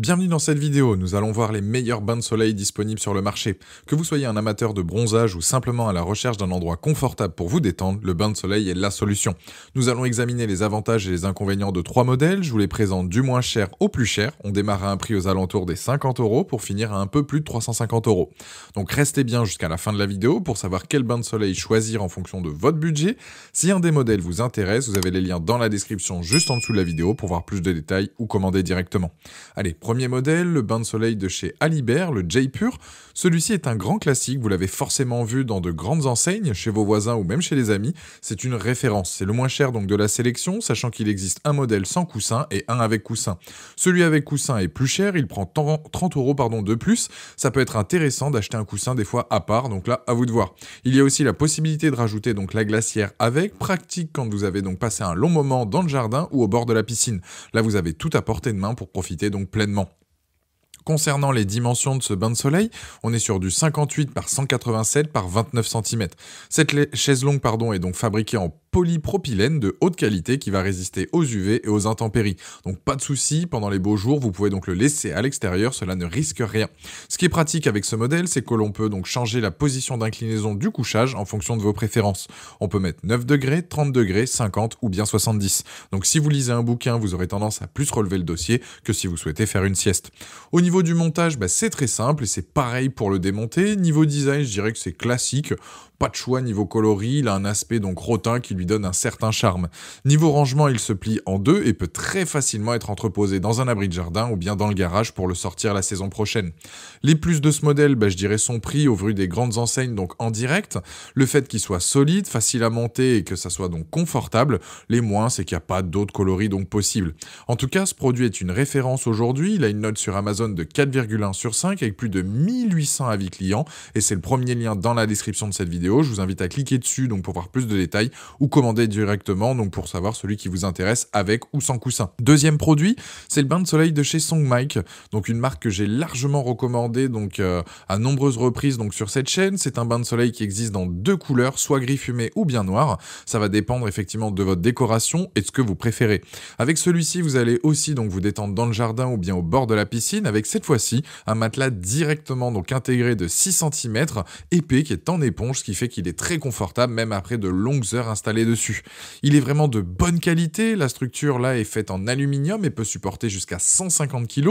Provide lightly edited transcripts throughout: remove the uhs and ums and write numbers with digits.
Bienvenue dans cette vidéo, nous allons voir les meilleurs bains de soleil disponibles sur le marché. Que vous soyez un amateur de bronzage ou simplement à la recherche d'un endroit confortable pour vous détendre, le bain de soleil est la solution. Nous allons examiner les avantages et les inconvénients de 3 modèles, je vous les présente du moins cher au plus cher. On démarre à un prix aux alentours des 50 € pour finir à un peu plus de 350 €. Donc restez bien jusqu'à la fin de la vidéo pour savoir quel bain de soleil choisir en fonction de votre budget. Si un des modèles vous intéresse, vous avez les liens dans la description juste en dessous de la vidéo pour voir plus de détails ou commander directement. Allez, premier modèle, le bain de soleil de chez Alibert, le J-Pur. Celui-ci est un grand classique, vous l'avez forcément vu dans de grandes enseignes, chez vos voisins ou même chez les amis. C'est une référence, c'est le moins cher donc de la sélection, sachant qu'il existe un modèle sans coussin et un avec coussin. Celui avec coussin est plus cher, il prend 30 € de plus. Ça peut être intéressant d'acheter un coussin des fois à part, donc là, à vous de voir. Il y a aussi la possibilité de rajouter donc la glacière avec, pratique quand vous avez donc passé un long moment dans le jardin ou au bord de la piscine. Là, vous avez tout à portée de main pour profiter donc pleinement. Concernant les dimensions de ce bain de soleil, on est sur du 58 par 187 par 29 cm. Cette chaise longue est donc fabriquée en polypropylène de haute qualité qui va résister aux UV et aux intempéries. Donc pas de souci, pendant les beaux jours, vous pouvez donc le laisser à l'extérieur, cela ne risque rien. Ce qui est pratique avec ce modèle, c'est que l'on peut donc changer la position d'inclinaison du couchage en fonction de vos préférences. On peut mettre 9 degrés, 30 degrés, 50 ou bien 70. Donc si vous lisez un bouquin, vous aurez tendance à plus relever le dossier que si vous souhaitez faire une sieste. Au niveau du montage, c'est très simple et c'est pareil pour le démonter. Niveau design, je dirais que c'est classique. Pas de choix niveau coloris, il a un aspect donc rotin qui lui donne un certain charme. Niveau rangement, il se plie en deux et peut très facilement être entreposé dans un abri de jardin ou bien dans le garage pour le sortir la saison prochaine. Les plus de ce modèle, je dirais son prix au vu des grandes enseignes donc en direct, le fait qu'il soit solide, facile à monter et que ça soit donc confortable. Les moins, c'est qu'il n'y a pas d'autres coloris donc possibles. En tout cas, ce produit est une référence aujourd'hui, il a une note sur Amazon de 4,1 sur 5 avec plus de 1800 avis clients et c'est le premier lien dans la description de cette vidéo. Je vous invite à cliquer dessus donc pour voir plus de détails ou commander directement donc pour savoir celui qui vous intéresse avec ou sans coussin. Deuxième produit, c'est le bain de soleil de chez Songmike, donc une marque que j'ai largement recommandée donc à nombreuses reprises donc sur cette chaîne. C'est un bain de soleil qui existe dans deux couleurs, soit gris fumé ou bien noir. Ça va dépendre effectivement de votre décoration et de ce que vous préférez. Avec celui-ci, vous allez aussi donc vous détendre dans le jardin ou bien au bord de la piscine avec cette fois-ci un matelas directement donc intégré de 6 cm épais qui est en éponge, ce qui fait qu'il est très confortable même après de longues heures installées dessus. Il est vraiment de bonne qualité, la structure là est faite en aluminium et peut supporter jusqu'à 150 kg.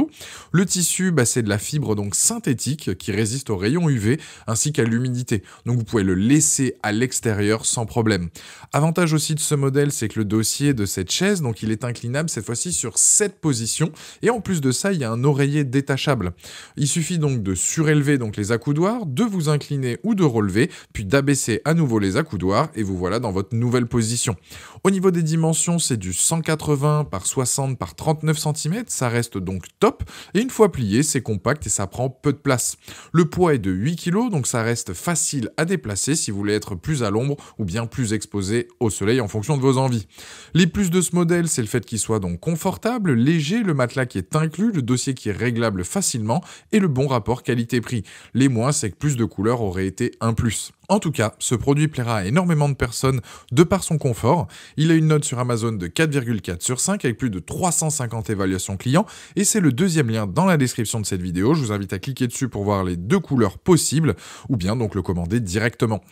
Le tissu, c'est de la fibre donc synthétique qui résiste aux rayons UV ainsi qu'à l'humidité. Donc vous pouvez le laisser à l'extérieur sans problème. Avantage aussi de ce modèle, c'est que le dossier de cette chaise, donc il est inclinable cette fois-ci sur 7 positions et en plus de ça, il y a un oreiller détachable. Il suffit donc de surélever donc les accoudoirs, de vous incliner ou de relever, puis d'abaisser à nouveau les accoudoirs et vous voilà dans votre nouvelle position. Au niveau des dimensions, c'est du 180 par 60 par 39 cm, ça reste donc top et une fois plié, c'est compact et ça prend peu de place. Le poids est de 8 kg, donc ça reste facile à déplacer si vous voulez être plus à l'ombre ou bien plus exposé au soleil en fonction de vos envies. Les plus de ce modèle, c'est le fait qu'il soit donc confortable, léger, le matelas qui est inclus, le dossier qui est réglable facilement et le bon rapport qualité-prix. Les moins, c'est que plus de couleurs aurait été un plus. En tout cas, ce produit plaira à énormément de personnes de par son confort. Il a une note sur Amazon de 4,4 sur 5 avec plus de 350 évaluations clients et c'est le deuxième lien dans la description de cette vidéo. Je vous invite à cliquer dessus pour voir les deux couleurs possibles ou bien donc le commander directement.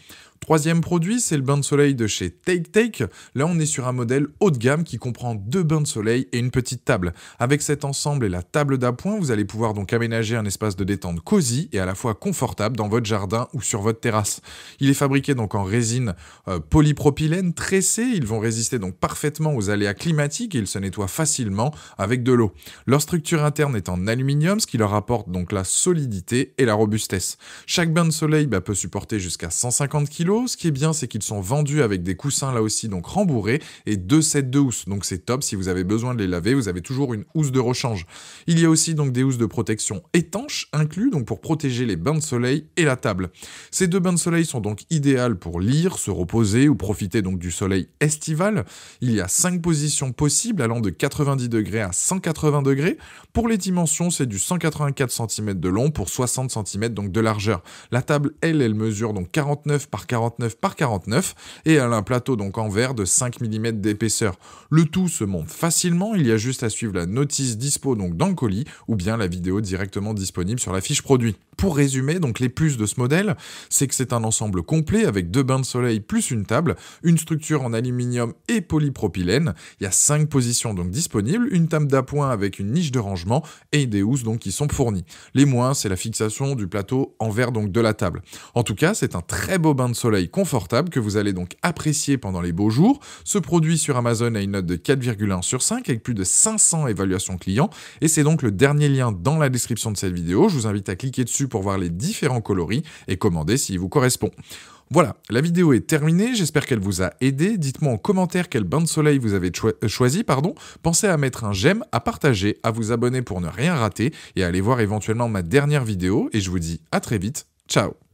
Troisième produit, c'est le bain de soleil de chez Take. Là, on est sur un modèle haut de gamme qui comprend 2 bains de soleil et une petite table. Avec cet ensemble et la table d'appoint, vous allez pouvoir donc aménager un espace de détente cosy et à la fois confortable dans votre jardin ou sur votre terrasse. Il est fabriqué donc en résine polypropylène tressée. Ils vont résister donc parfaitement aux aléas climatiques et ils se nettoient facilement avec de l'eau. Leur structure interne est en aluminium, ce qui leur apporte donc la solidité et la robustesse. Chaque bain de soleil peut supporter jusqu'à 150 kg. Ce qui est bien, c'est qu'ils sont vendus avec des coussins là aussi donc rembourrés et 2 sets de housses. Donc c'est top, si vous avez besoin de les laver, vous avez toujours une housse de rechange. Il y a aussi donc des housses de protection étanches inclus donc pour protéger les bains de soleil et la table. Ces 2 bains de soleil sont donc idéales pour lire, se reposer ou profiter donc du soleil estival. Il y a 5 positions possibles allant de 90 degrés à 180 degrés. Pour les dimensions, c'est du 184 cm de long pour 60 cm donc de largeur. La table, elle mesure donc 49 par 40 49 par 49 et elle a un plateau donc en verre de 5 mm d'épaisseur. Le tout se monte facilement, il y a juste à suivre la notice dispo donc dans le colis ou bien la vidéo directement disponible sur la fiche produit. Pour résumer, donc les plus de ce modèle, c'est que c'est un ensemble complet avec 2 bains de soleil plus une table, une structure en aluminium et polypropylène. Il y a 5 positions donc disponibles, une table d'appoint avec une niche de rangement et des housses donc qui sont fournies. Les moins, c'est la fixation du plateau en verre donc de la table. En tout cas, c'est un très beau bain de soleil confortable que vous allez donc apprécier pendant les beaux jours. Ce produit sur Amazon a une note de 4,1 sur 5 avec plus de 500 évaluations clients et c'est donc le dernier lien dans la description de cette vidéo. Je vous invite à cliquer dessus pour voir les différents coloris et commander s'il vous correspond. Voilà, la vidéo est terminée, j'espère qu'elle vous a aidé. Dites-moi en commentaire quel bain de soleil vous avez choisi. Pensez à mettre un j'aime, à partager, à vous abonner pour ne rien rater et à aller voir éventuellement ma dernière vidéo. Et je vous dis à très vite, ciao.